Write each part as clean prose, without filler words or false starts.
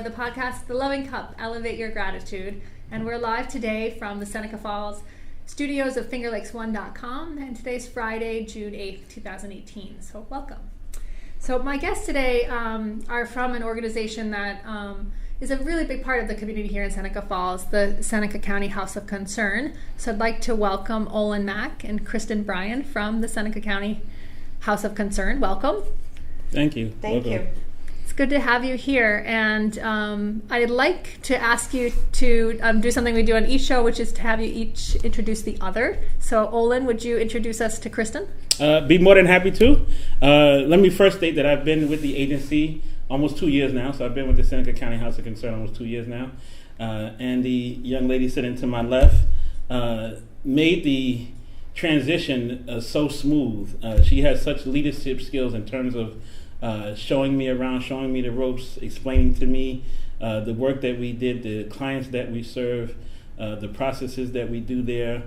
the podcast, The Loving Cup, Elevate Your Gratitude. And we're live today from the Seneca Falls studios of FingerLakes1.com. And today's Friday, June 8th, 2018. So welcome. So my guests today are from an organization that is a really big part of the community here in Seneca Falls, the Seneca County House of Concern. So I'd like to welcome Olan Mack and Kristen Bryan from the Seneca County House of Concern. Welcome. Thank you. Thank you. It's good to have you here, and I'd like to ask you to do something we do on each show, which is to have you each introduce the other. So, Olan, would you introduce us to Kristen? Be more than happy to. Let me first state that I've been with the agency almost 2 years now, so I've been with the Seneca County House of Concern almost 2 years now. And the young lady sitting to my left made the transition so smooth. She has such leadership skills in terms of showing me around, showing me the ropes, explaining to me the work that we did, the clients that we serve, the processes that we do there.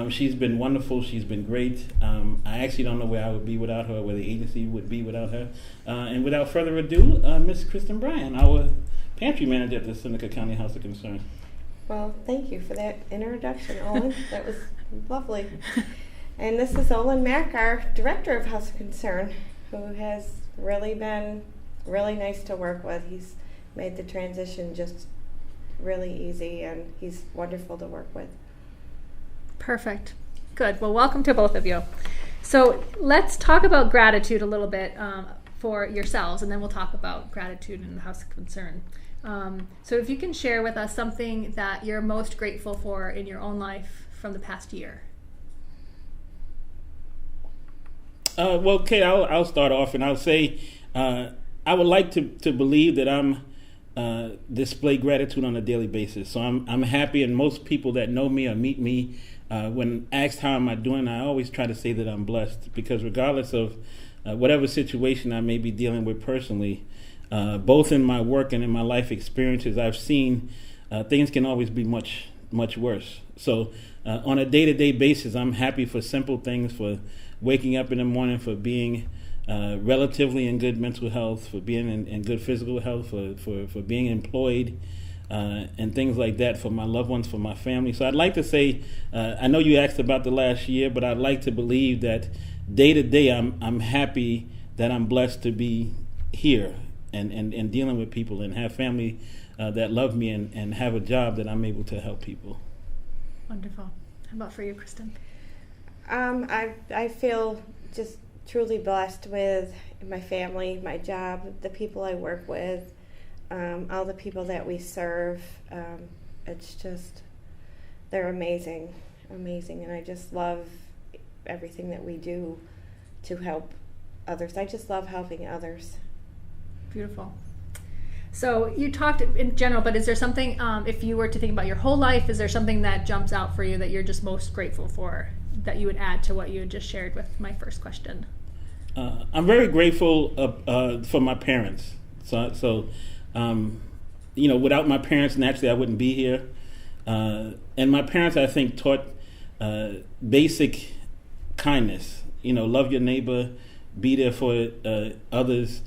She's been wonderful. She's been great. I actually don't know where I would be without her, where the agency would be without her. And without further ado, Miss Kristen Bryan, our pantry manager at the Seneca County House of Concern. Well, thank you for that introduction, Olan. That was lovely. And this is Olan Mack, our director of House of Concern, who has really been really nice to work with. He's made the transition just really easy, and he's wonderful to work with. Perfect. Good. Well, welcome to both of you. So let's talk about gratitude a little bit for yourselves, and then we'll talk about gratitude in the House of Concern. So if you can share with us something that you're most grateful for in your own life from the past year. Well, Kate, I'll start off, and I'll say I would like to believe that I'm display gratitude on a daily basis. So I'm happy, and most people that know me or meet me, when asked how am I doing, I always try to say that I'm blessed, because regardless of whatever situation I may be dealing with personally, both in my work and in my life experiences, I've seen things can always be much, much worse. So on a day-to-day basis, I'm happy for simple things, for waking up in the morning, for being relatively in good mental health, for being in good physical health, for being employed, and things like that, for my loved ones, for my family. So I'd like to say, I know you asked about the last year, but I'd like to believe that day to day I'm happy that I'm blessed to be here and dealing with people and have family that love me and have a job that I'm able to help people. Wonderful. How about for you, Kristen? I feel just truly blessed with my family, my job, the people I work with, all the people that we serve. It's just, they're amazing, and I just love everything that we do to help others. I just love helping others. Beautiful. So you talked in general, but is there something, if you were to think about your whole life, is there something that jumps out for you that you're just most grateful for, that you would add to what you had just shared with my first question? I'm very grateful for my parents. So without my parents, naturally I wouldn't be here. And my parents, I think, taught basic kindness. Love your neighbor, be there for others.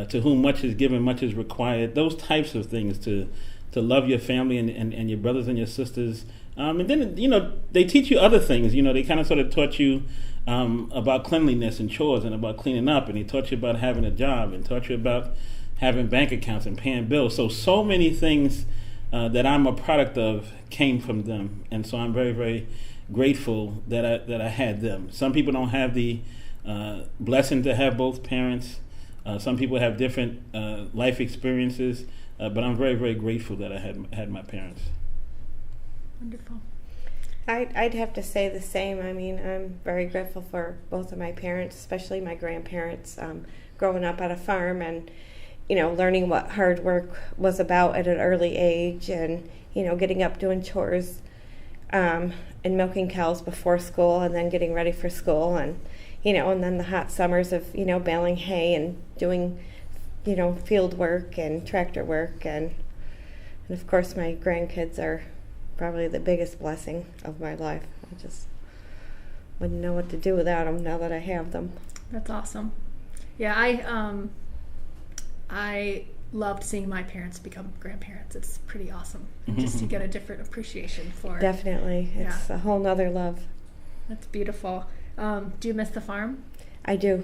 To whom much is given, much is required. Those types of things, to love your family and your brothers and your sisters. And then, they teach you other things. They kind of sort of taught you about cleanliness and chores and about cleaning up. And they taught you about having a job and taught you about having bank accounts and paying bills. So many things that I'm a product of came from them. And so I'm very, very grateful that I had them. Some people don't have the blessing to have both parents. Some people have different life experiences, but I'm very, very grateful that I had my parents. Wonderful. I'd have to say the same. I mean, I'm very grateful for both of my parents, especially my grandparents. Growing up on a farm and, learning what hard work was about at an early age, and, getting up doing chores and milking cows before school, and then getting ready for school, and and then the hot summers of, baling hay and doing, field work and tractor work. And of course, my grandkids are probably the biggest blessing of my life. I just wouldn't know what to do without them now that I have them. That's awesome. Yeah, I loved seeing my parents become grandparents. It's pretty awesome. Just to get a different appreciation for it. Definitely. It's a whole nother love. That's beautiful. Do you miss the farm? I do.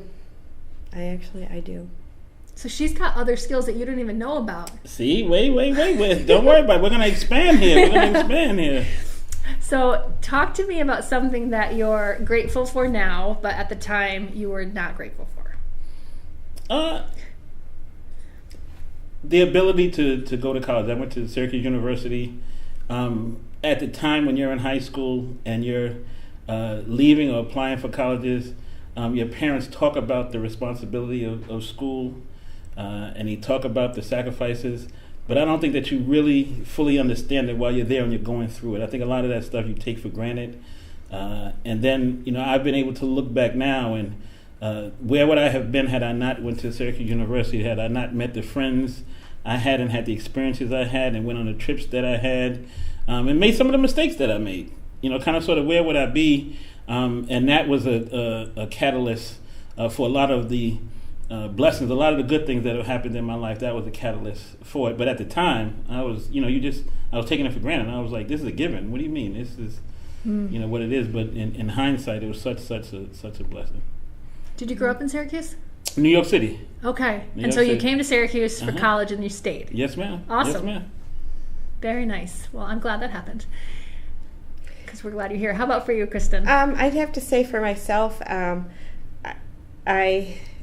I do. So she's got other skills that you didn't even know about. See, wait. Don't worry about it. We're going to expand here. So talk to me about something that you're grateful for now, but at the time you were not grateful for. The ability to go to college. I went to Syracuse University. At the time when you're in high school and you're leaving or applying for colleges, your parents talk about the responsibility of school, and they talk about the sacrifices, but I don't think that you really fully understand it while you're there and you're going through it. I think a lot of that stuff you take for granted. And then, I've been able to look back now and where would I have been had I not went to Syracuse University, had I not met the friends I had and had the experiences I had and went on the trips that I had, and made some of the mistakes that I made. Kind of sort of where would I be? And that was a catalyst for a lot of the blessings, a lot of the good things that have happened in my life. That was a catalyst for it. But at the time, I was, I was taking it for granted. I was like, this is a given. What do you mean? This is, what it is. But in hindsight, it was such a blessing. Did you grow up in Syracuse? New York City. Okay. And so you came to Syracuse for college and you stayed? Yes, ma'am. Awesome. Yes, ma'am. Very nice. Well, I'm glad that happened, because we're glad you're here. How about for you, Kristen? I'd have to say for myself, I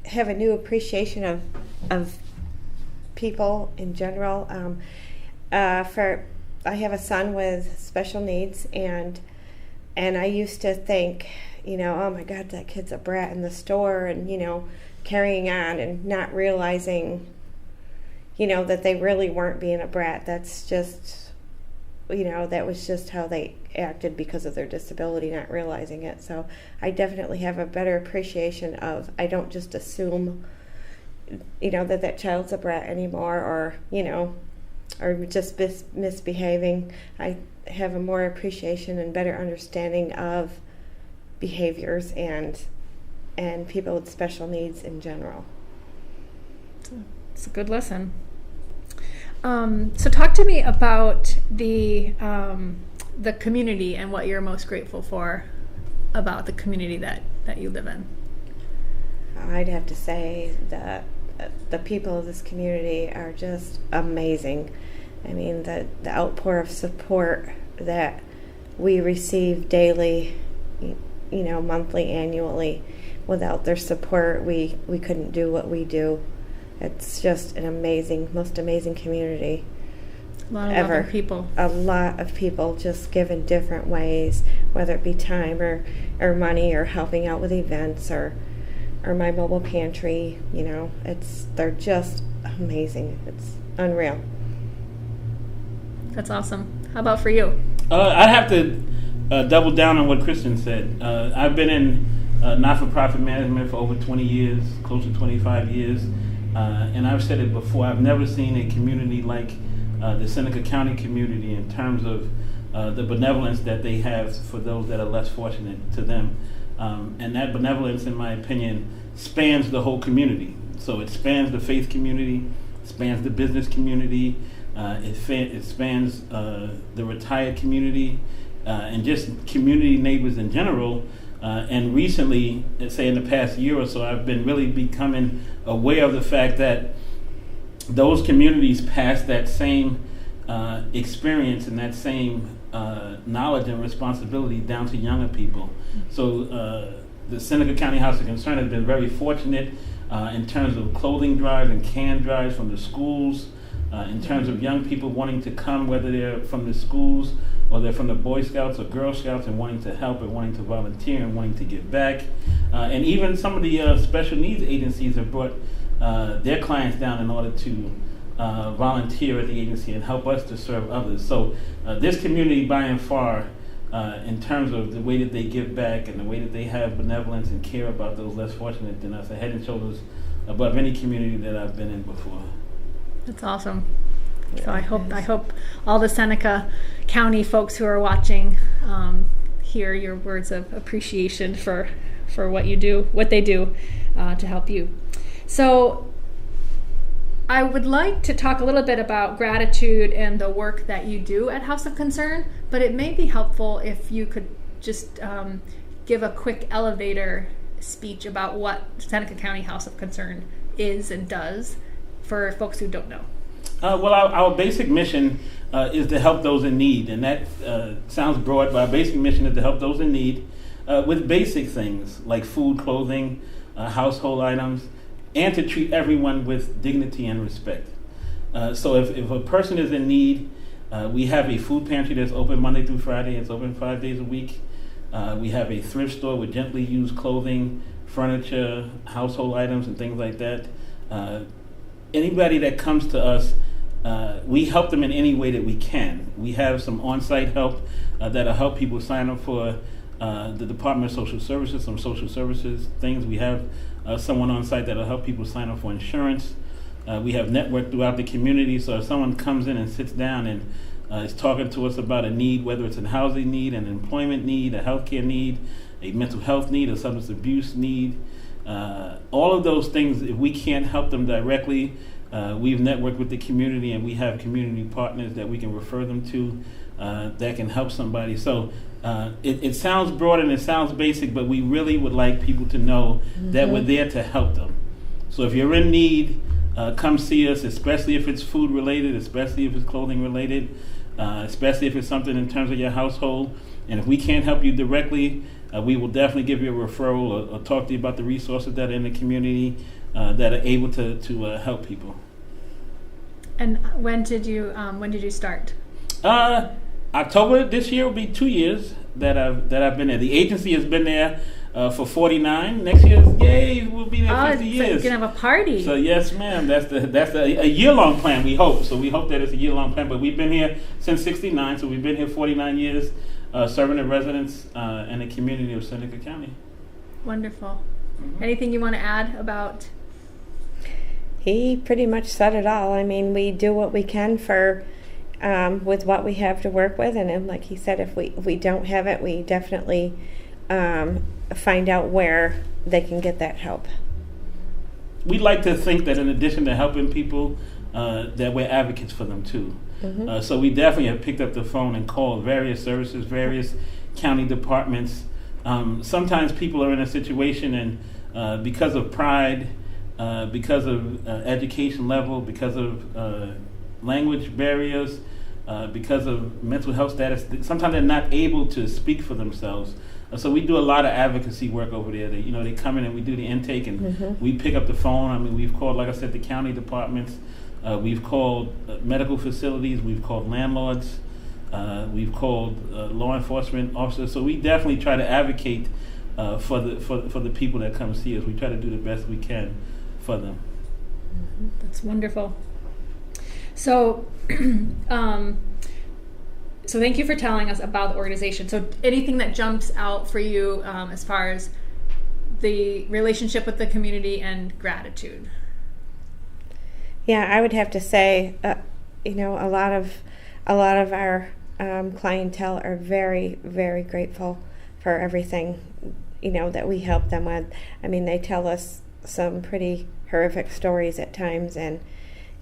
have a new appreciation of people in general. I have a son with special needs, and I used to think, oh my God, that kid's a brat in the store, and carrying on and not realizing, that they really weren't being a brat. That's just, that was just how they acted because of their disability, not realizing it. So I definitely have a better appreciation of, I don't just assume, that child's a brat anymore, or, or just misbehaving. I have a more appreciation and better understanding of behaviors and people with special needs in general. It's a good lesson. So talk to me about the community and what you're most grateful for about the community that you live in. I'd have to say that the people of this community are just amazing. I mean, the outpour of support that we receive daily, monthly, annually. Without their support, we couldn't do what we do. It's just an most amazing community. A lot of loving people. A lot of people just give in different ways, whether it be time or money or helping out with events or my mobile pantry. They're just amazing. It's unreal. That's awesome. How about for you? I have to double down on what Kristen said. I've been in not-for-profit management for over 20 years, close to 25 years. And I've said it before, I've never seen a community like the Seneca County community in terms of the benevolence that they have for those that are less fortunate to them. And that benevolence, in my opinion, spans the whole community. So it spans the faith community, spans the business community, it spans the retired community, and just community neighbors in general. And recently, let's say in the past year or so, I've been really becoming aware of the fact that those communities pass that same experience and that same knowledge and responsibility down to younger people. So the Seneca County House of Concern has been very fortunate in terms of clothing drives and can drives from the schools, in terms of young people wanting to come, whether they're from the schools or they're from the Boy Scouts or Girl Scouts, and wanting to help and wanting to volunteer and wanting to give back. And even some of the special needs agencies have brought their clients down in order to volunteer at the agency and help us to serve others. So this community, by and far, in terms of the way that they give back and the way that they have benevolence and care about those less fortunate than us, are head and shoulders above any community that I've been in before. That's awesome. So I hope all the Seneca County folks who are watching hear your words of appreciation for what you do, what they do to help you. So I would like to talk a little bit about gratitude and the work that you do at House of Concern, but it may be helpful if you could just give a quick elevator speech about what Seneca County House of Concern is and does for folks who don't know. Well, our basic mission is to help those in need, and that sounds broad, but our basic mission is to help those in need with basic things like food, clothing, household items, and to treat everyone with dignity and respect. So if a person is in need, we have a food pantry that's open Monday through Friday. It's open 5 days a week. We have a thrift store with gently used clothing, furniture, household items, and things like that. Anybody that comes to us, we help them in any way that we can. We have some on-site help that'll help people sign up for the Department of Social Services, some social services things. We have someone on site that'll help people sign up for insurance. We have network throughout the community, so if someone comes in and sits down and is talking to us about a need, whether it's a housing need, an employment need, a healthcare need, a mental health need, a substance abuse need, all of those things, if we can't help them directly, we've networked with the community, and we have community partners that we can refer them to that can help somebody. So it sounds broad and it sounds basic, but we really would like people to know that we're there to help them. So if you're in need, come see us, especially if it's food related, especially if it's clothing related, especially if it's something in terms of your household. And if we can't help you directly, we will definitely give you a referral or talk to you about the resources that are in the community that are able to help people. And when did you start? October this year will be 2 years that I've been there. The agency has been there for 49. Next year, yay, we'll be there 50 years. So you're gonna have a party. So yes, ma'am. That's a year-long plan. We hope. So we hope that it's a year-long plan. But we've been here since '69. So we've been here 49 years, serving the residents and the community of Seneca County. Wonderful. Mm-hmm. Anything you want to add about? He pretty much said it all. I mean, we do what we can for. With what we have to work with, and then, like he said, if we don't have it, we definitely find out where they can get that help. We'd like to think that in addition to helping people, that we're advocates for them too. Mm-hmm. So we definitely have picked up the phone and called various services, various county departments. Sometimes people are in a situation and because of pride, because of education level, because of language barriers, because of mental health status, sometimes they're not able to speak for themselves. So we do a lot of advocacy work over there. They come in and we do the intake, and we pick up the phone. I mean, we've called, like I said, the county departments. We've called medical facilities. We've called landlords. We've called law enforcement officers. So we definitely try to advocate for the people that come see us. We try to do the best we can for them. That's wonderful. So, so thank you for telling us about the organization. So anything that jumps out for you as far as the relationship with the community and gratitude? Yeah, I would have to say, a lot of our clientele are very, very grateful for everything, that we help them with. I mean, they tell us some pretty horrific stories at times, and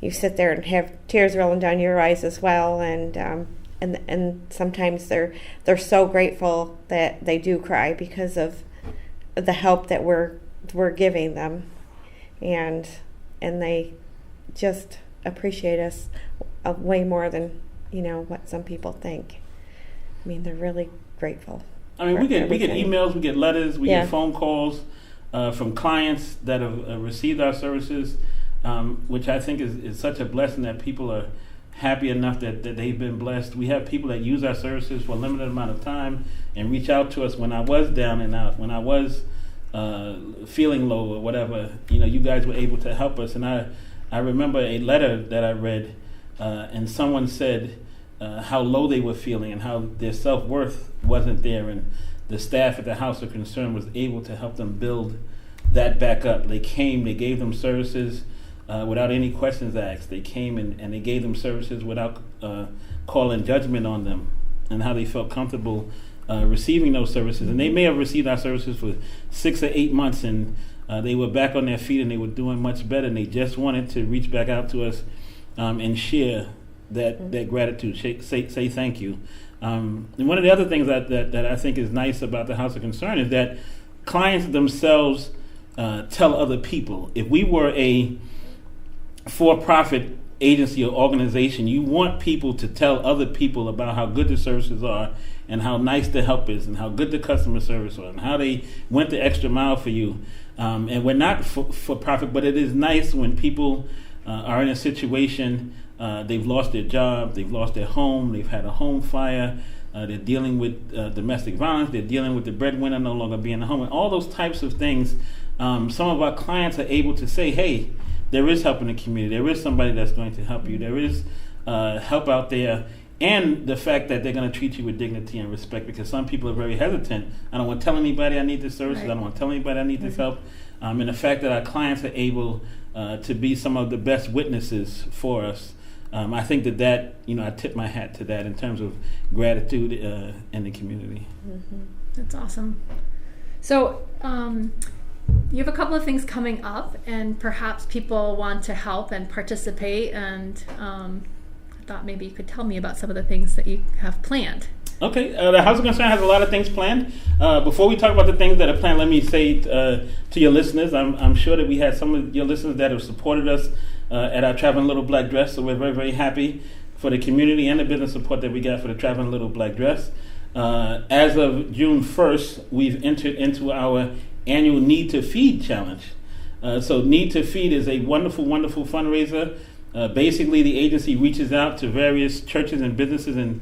you sit there and have tears rolling down your eyes as well, and sometimes they're so grateful that they do cry because of the help that we're giving them, and they just appreciate us way more than what some people think. I mean, they're really grateful. I mean, we get emails, we get letters, we get phone calls from clients that have received our services. Which I think is such a blessing that people are happy enough that they've been blessed. We have people that use our services for a limited amount of time and reach out to us when I was down and out, when I was feeling low or whatever. You guys were able to help us. And I remember a letter that I read, and someone said how low they were feeling and how their self-worth wasn't there, and the staff at the House of Concern was able to help them build that back up. They came, they gave them services without any questions asked. They came and they gave them services without calling judgment on them, and how they felt comfortable receiving those services. And they may have received our services for 6 or 8 months, and they were back on their feet and they were doing much better, and they just wanted to reach back out to us and share that gratitude, say thank you. And one of the other things that I think is nice about the House of Concern is that clients themselves tell other people. If we were a for-profit agency or organization, you want people to tell other people about how good the services are and how nice the help is and how good the customer service was and how they went the extra mile for you. And we're not for profit, but it is nice when people are in a situation, they've lost their job, they've lost their home, they've had a home fire, they're dealing with domestic violence, they're dealing with the breadwinner no longer being in the home, and all those types of things. Some of our clients are able to say, hey, there is help in the community, there is somebody that's going to help you, there is help out there, and the fact that they're going to treat you with dignity and respect, because some people are very hesitant. I don't want to tell anybody I need this service, right. I don't want to tell anybody I need this help. And the fact that our clients are able to be some of the best witnesses for us, I think that I tip my hat to that in terms of gratitude in the community. That's awesome. So you have a couple of things coming up, and perhaps people want to help and participate, and I thought maybe you could tell me about some of the things that you have planned. Okay, the House of Concern has a lot of things planned. Before we talk about the things that are planned, let me say to your listeners, I'm sure that we had some of your listeners that have supported us at our Traveling Little Black Dress, so we're very, very happy for the community and the business support that we got for the Traveling Little Black Dress. As of June 1st, we've entered into our annual Need to Feed challenge. So Need to Feed is a wonderful, wonderful fundraiser. Basically, the agency reaches out to various churches and businesses and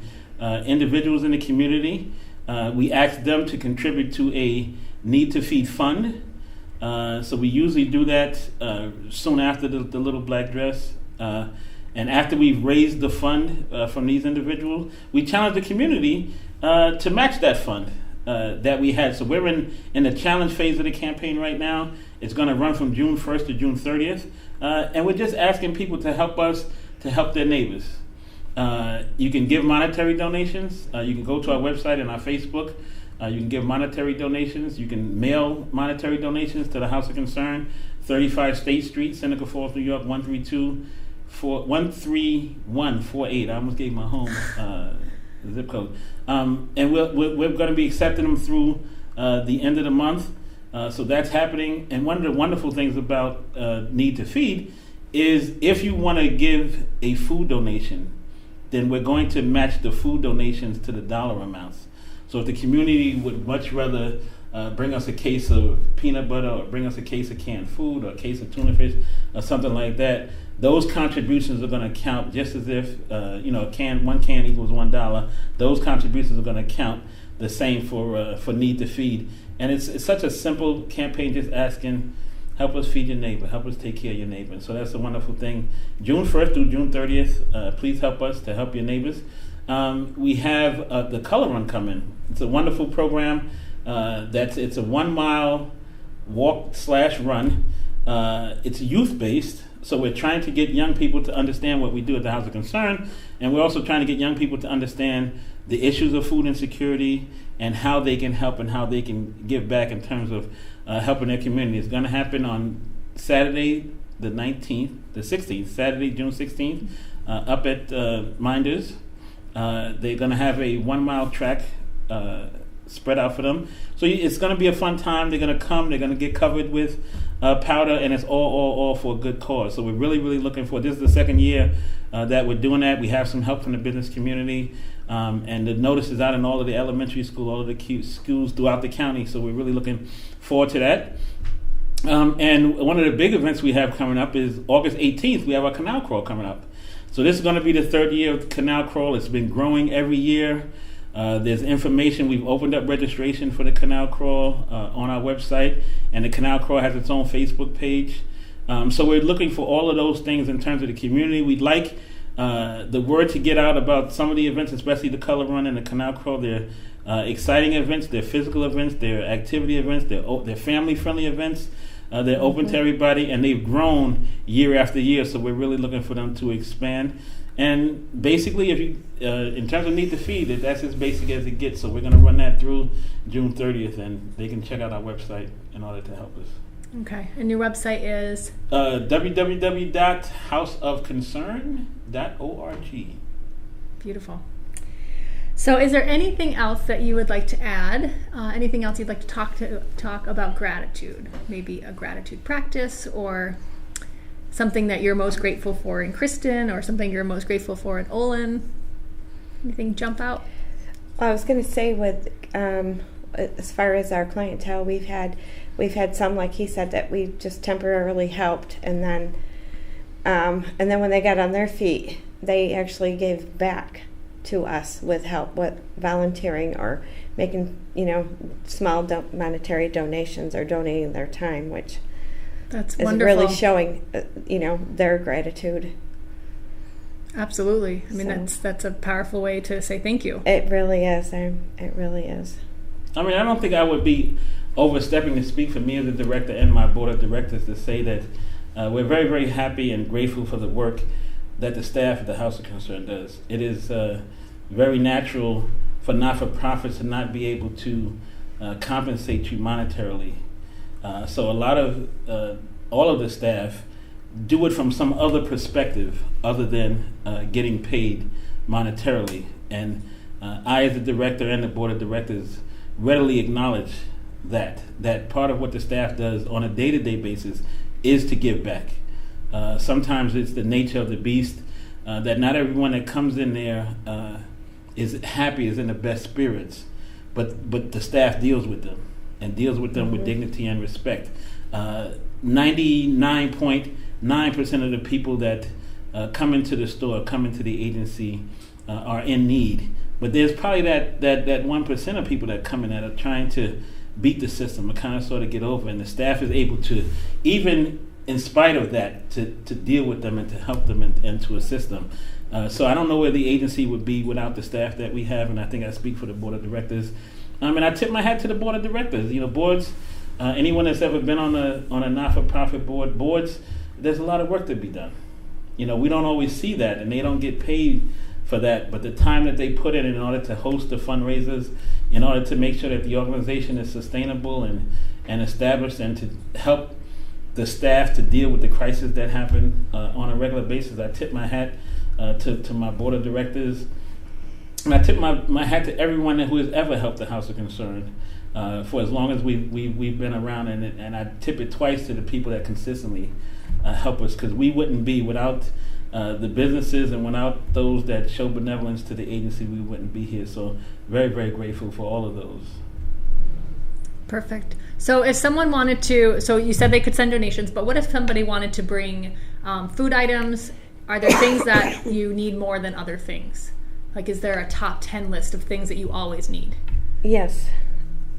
individuals in the community. We ask them to contribute to a Need to Feed fund. So we usually do that soon after the Little Black Dress. And after we've raised the fund from these individuals, we challenge the community to match that fund that we had. So we're in the challenge phase of the campaign right now. It's going to run from June 1st to June 30th. And we're just asking people to help us to help their neighbors. You can give monetary donations. You can go to our website and our Facebook. You can give monetary donations. You can mail monetary donations to the House of Concern, 35 State Street, Seneca Falls, New York, 13148. I almost gave my home zip code. And we're going to be accepting them through the end of the month. So that's happening. And one of the wonderful things about Need to Feed is if you want to give a food donation, then we're going to match the food donations to the dollar amounts. So if the community would much rather bring us a case of peanut butter or bring us a case of canned food or a case of tuna fish or something like that, those contributions are going to count just as if one can equals $1. Those contributions are going to count the same for Need to Feed. And it's such a simple campaign, just asking, help us feed your neighbor, help us take care of your neighbor. So that's a wonderful thing. June 1st through June 30th, please help us to help your neighbors. We have the Color Run coming. It's a wonderful program. It's a 1 mile walk/run. It's youth-based, so we're trying to get young people to understand what we do at the House of Concern, and we're also trying to get young people to understand the issues of food insecurity and how they can help and how they can give back in terms of helping their community. It's going to happen on Saturday the 16th, Saturday, June 16th, up at Minders. They're going to have a 1 mile track spread out for them. So it's going to be a fun time. They're going to come. They're going to get covered with powder, and it's all for a good cause. So we're really, really looking forward. This is the second year that we're doing that. We have some help from the business community, and the notice is out in all of the elementary schools, all of the schools throughout the county. So we're really looking forward to that. And one of the big events we have coming up is August 18th. We have our Canal Crawl coming up. So this is going to be the third year of Canal Crawl. It's been growing every year. There's information. We've opened up registration for the Canal Crawl on our website, and the Canal Crawl has its own Facebook page. So we're looking for all of those things in terms of the community. We'd like the word to get out about some of the events, especially the Color Run and the Canal Crawl. They're exciting events. They're physical events. They're activity events. They're family-friendly events. They're open to everybody, and they've grown year after year, so we're really looking for them to expand. And basically, if you, in terms of Need to Feed, that's as basic as it gets. So we're going to run that through June 30th, and they can check out our website in order to help us. Okay. And your website is? www.houseofconcern.org. Beautiful. So is there anything else that you would like to add? Anything else you'd like to talk about gratitude? Maybe a gratitude practice, or something that you're most grateful for in Kristen, or something you're most grateful for in Olan? Anything jump out? Well, I was going to say with as far as our clientele, we've had some, like he said, that we just temporarily helped, and then when they got on their feet, they actually gave back to us with help, with volunteering or making small monetary donations or donating their time, which that's is wonderful. Really showing their gratitude. Absolutely. I mean, that's a powerful way to say thank you. It really is. It really is. I mean, I don't think I would be overstepping to speak for me as a director and my board of directors to say that we're very, very happy and grateful for the work that the staff at the House of Concern does. It is very natural for not-for-profits to not be able to compensate you monetarily. So a lot of all of the staff do it from some other perspective other than getting paid monetarily. And I, as the director and the board of directors, readily acknowledge that part of what the staff does on a day-to-day basis is to give back. Sometimes it's the nature of the beast that not everyone that comes in there is happy, is in the best spirits, but the staff deals with them and deals with them with dignity and respect. 99.9% of the people that come into the store, come into the agency, are in need. But there's probably that 1% of people that come in that are trying to beat the system or kind of sort of get over, and the staff is able to, even in spite of that, to deal with them and to help them and to assist them. So I don't know where the agency would be without the staff that we have, and I think I speak for the board of directors. And I tip my hat to the board of directors. Boards, anyone that's ever been on a not-for-profit boards, there's a lot of work to be done. We don't always see that, and they don't get paid for that, but the time that they put in order to host the fundraisers, in order to make sure that the organization is sustainable and established, and to help the staff to deal with the crises that happen on a regular basis, I tip my hat to my board of directors, and I tip my hat to everyone who has ever helped the House of Concern for as long as we've been around, and I tip it twice to the people that consistently help us, because we wouldn't be without the businesses and without those that show benevolence to the agency, we wouldn't be here. So very, very grateful for all of those. Perfect. So if someone wanted to, so you said they could send donations, but what if somebody wanted to bring food items? Are there things that you need more than other things? Like, is there a top 10 list of things that you always need? Yes.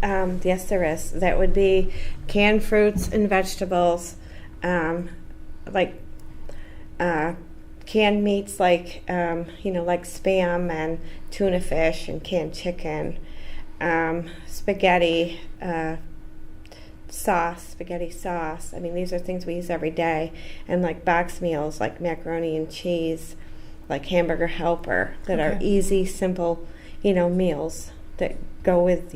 Yes, there is. That would be canned fruits and vegetables, canned meats like Spam and tuna fish and canned chicken, spaghetti sauce. I mean, these are things we use every day. And like box meals like macaroni and cheese, like Hamburger Helper, that are easy, simple, meals that go with,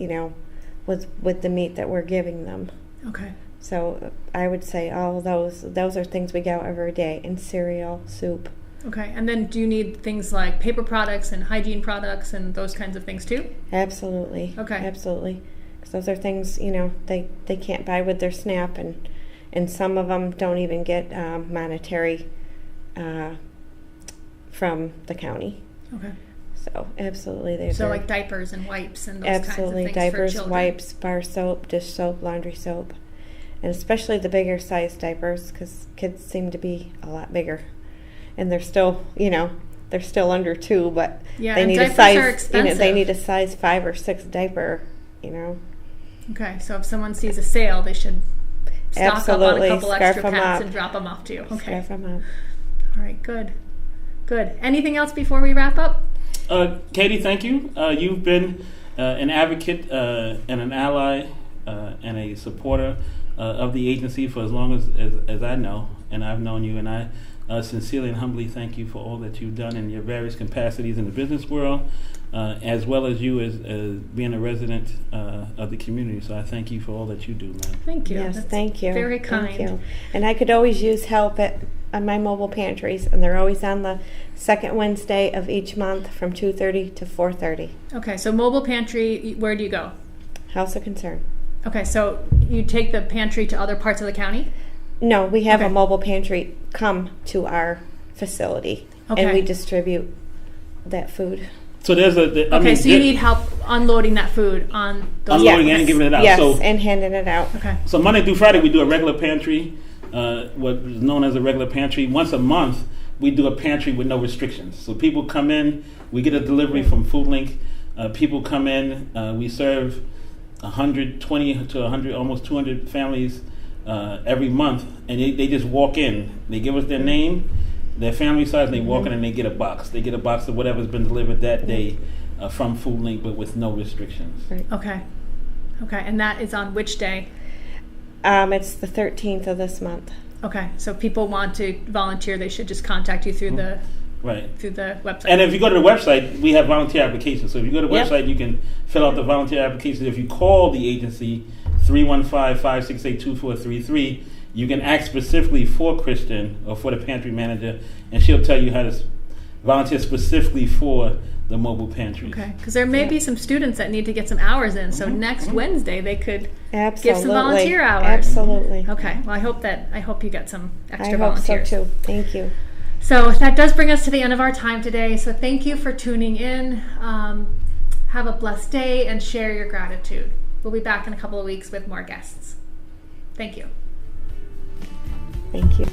with the meat that we're giving them. Okay. So I would say all those are things we go every day, and cereal, soup. Okay, and then do you need things like paper products and hygiene products and those kinds of things too? Absolutely. Okay. Absolutely. Because those are things, they can't buy with their SNAP, and some of them don't even get monetary from the county. Okay. So absolutely. So like diapers and wipes and those absolutely, kinds of things diapers, for children. wipes, bar soap, dish soap, laundry soap. And especially the bigger size diapers, because kids seem to be a lot bigger, and they're still, they're still under 2, but they need a size. They need a size 5 or 6 diaper. Okay, so if someone sees a sale, they should stock up on a couple extra packs and drop them off to you. Okay. Scarf them up. All right. Good. Anything else before we wrap up? Katie, thank you. You've been an advocate and an ally and a supporter of the agency for as long as I know, and I've known you, and I sincerely and humbly thank you for all that you've done in your various capacities in the business world, as well as you as being a resident of the community. So I thank you for all that you do, man. Thank you. Yes, That's thank you. Very kind. Thank you. And I could always use help at my mobile pantries, and they're always on the second Wednesday of each month from 2:30 to 4:30. Okay, so mobile pantry, where do you go? House of Concern. Okay, so you take the pantry to other parts of the county? No, we have Okay. a mobile pantry come to our facility, Okay. and we distribute that food. So there's So you need help unloading that food on those unloading pallets. and giving it out. Yes, So, and handing it out. Okay. so Monday through Friday we do a regular pantry, what is known as a regular pantry. Once a month we do a pantry with no restrictions. So people come in, we get a delivery from Food Link. People come in, we serve 120 to 100, almost 200 families every month, and they just walk in. They give us their name, their family size, and they walk in and they get a box. They get a box of whatever's been delivered that day from Food Link, but with no restrictions. Right. Okay. Okay, and that is on which day? It's the 13th of this month. Okay, so if people want to volunteer, they should just contact you through the Right. website. And if you go to the website, we have volunteer applications. So if you go to the Yep. website, you can fill out the volunteer applications. If you call the agency, 315-568-2433, you can ask specifically for Kristen or for the pantry manager, and she'll tell you how to volunteer specifically for the mobile pantry. Okay, because there may be some students that need to get some hours in, so next Wednesday they could Absolutely. give some volunteer hours. Absolutely. Okay, well I hope you get some extra I hope so volunteers. too. Thank you. So that does bring us to the end of our time today. So thank you for tuning in. Have a blessed day and share your gratitude. We'll be back in a couple of weeks with more guests. Thank you. Thank you.